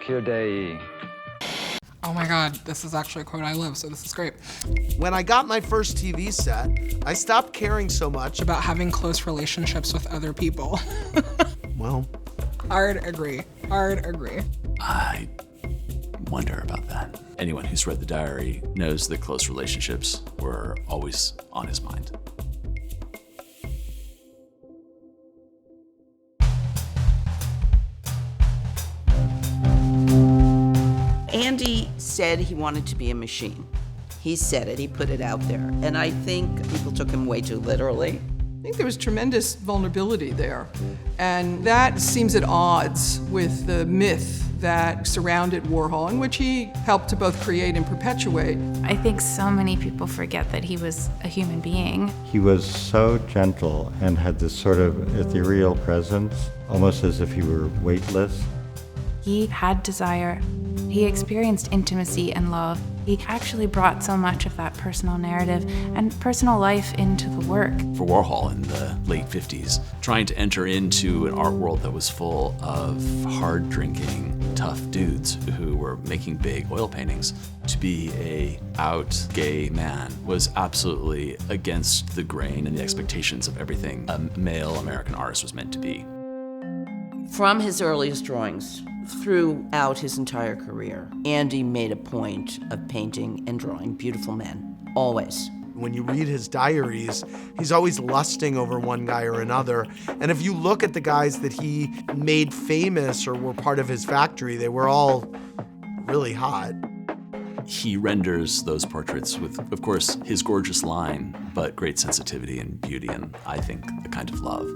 Nephew Dei. Oh my God, this is actually a quote I love, so this is great. When I got my first TV set, I stopped caring so much About having close relationships with other people. Well, Hard agree. I wonder about that. Anyone who's read the diary knows that close relationships were always on his mind. Andy said he wanted to be a machine. He said it, he put it out there. And I think people took him way too literally. I think there was tremendous vulnerability there. And that seems at odds with the myth that surrounded Warhol, in which he helped to both create and perpetuate. I think so many people forget that he was a human being. He was so gentle and had this sort of ethereal presence, almost as if he were weightless. He had desire. He experienced intimacy and love. He actually brought so much of that personal narrative and personal life into the work. For Warhol in the late 50s, trying to enter into an art world that was full of hard-drinking, tough dudes who were making big oil paintings, to be a out gay man was absolutely against the grain and the expectations of everything a male American artist was meant to be. From his earliest drawings throughout his entire career, Andy made a point of painting and drawing beautiful men, always. when you read his diaries, he's always lusting over one guy or another. And if you look at the guys that he made famous or were part of his factory, they were all really hot. He renders those portraits with, of course, his gorgeous line, but great sensitivity and beauty, and I think a kind of love.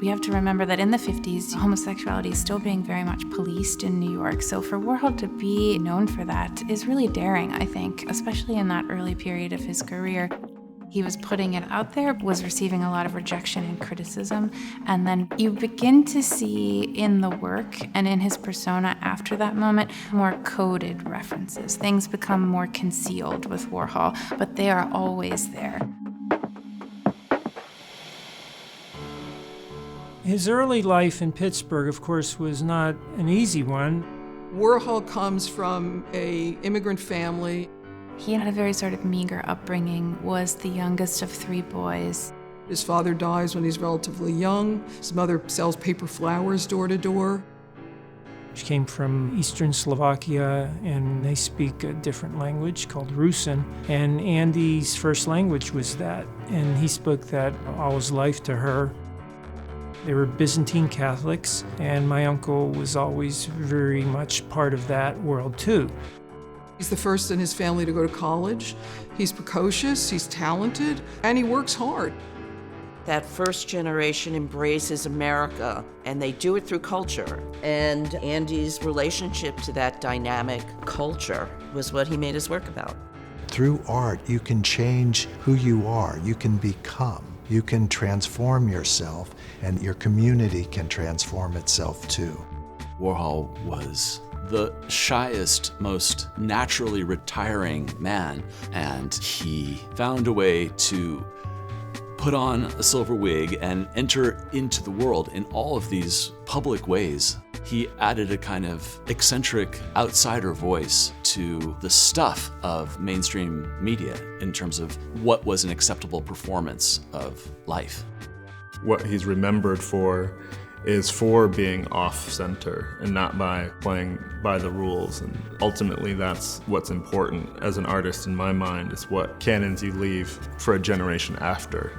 We have to remember that in the 50s, homosexuality is still being very much policed in New York. So for Warhol to be known for that is really daring, I think, especially in that early period of his career. He was putting it out there, was receiving a lot of rejection and criticism, and then you begin to see in the work and in his persona after that moment more coded references. Things become more concealed with Warhol, but they are always there. His early life in Pittsburgh, of course, was not an easy one. Warhol comes from an immigrant family. He had a very sort of meager upbringing, was the youngest of 3 boys. His father dies when he's relatively young. His mother sells paper flowers door to door. She came from eastern Slovakia, and they speak a different language called Rusin. And Andy's first language was that, and he spoke that all his life to her. They were Byzantine Catholics, and my uncle was always very much part of that world too. He's the first in his family to go to college. He's precocious, he's talented, and he works hard. That first generation embraces America, and they do it through culture. And Andy's relationship to that dynamic culture was what he made his work about. Through art, you can change who you are, you can become. You can transform yourself, and your community can transform itself too. Warhol was the shyest, most naturally retiring man, and he found a way to put on a silver wig and enter into the world in all of these public ways. He added a kind of eccentric outsider voice to the stuff of mainstream media in terms of what was an acceptable performance of life. What he's remembered for is for being off-center and not by playing by the rules. And ultimately, that's what's important as an artist in my mind, is what canons you leave for a generation after.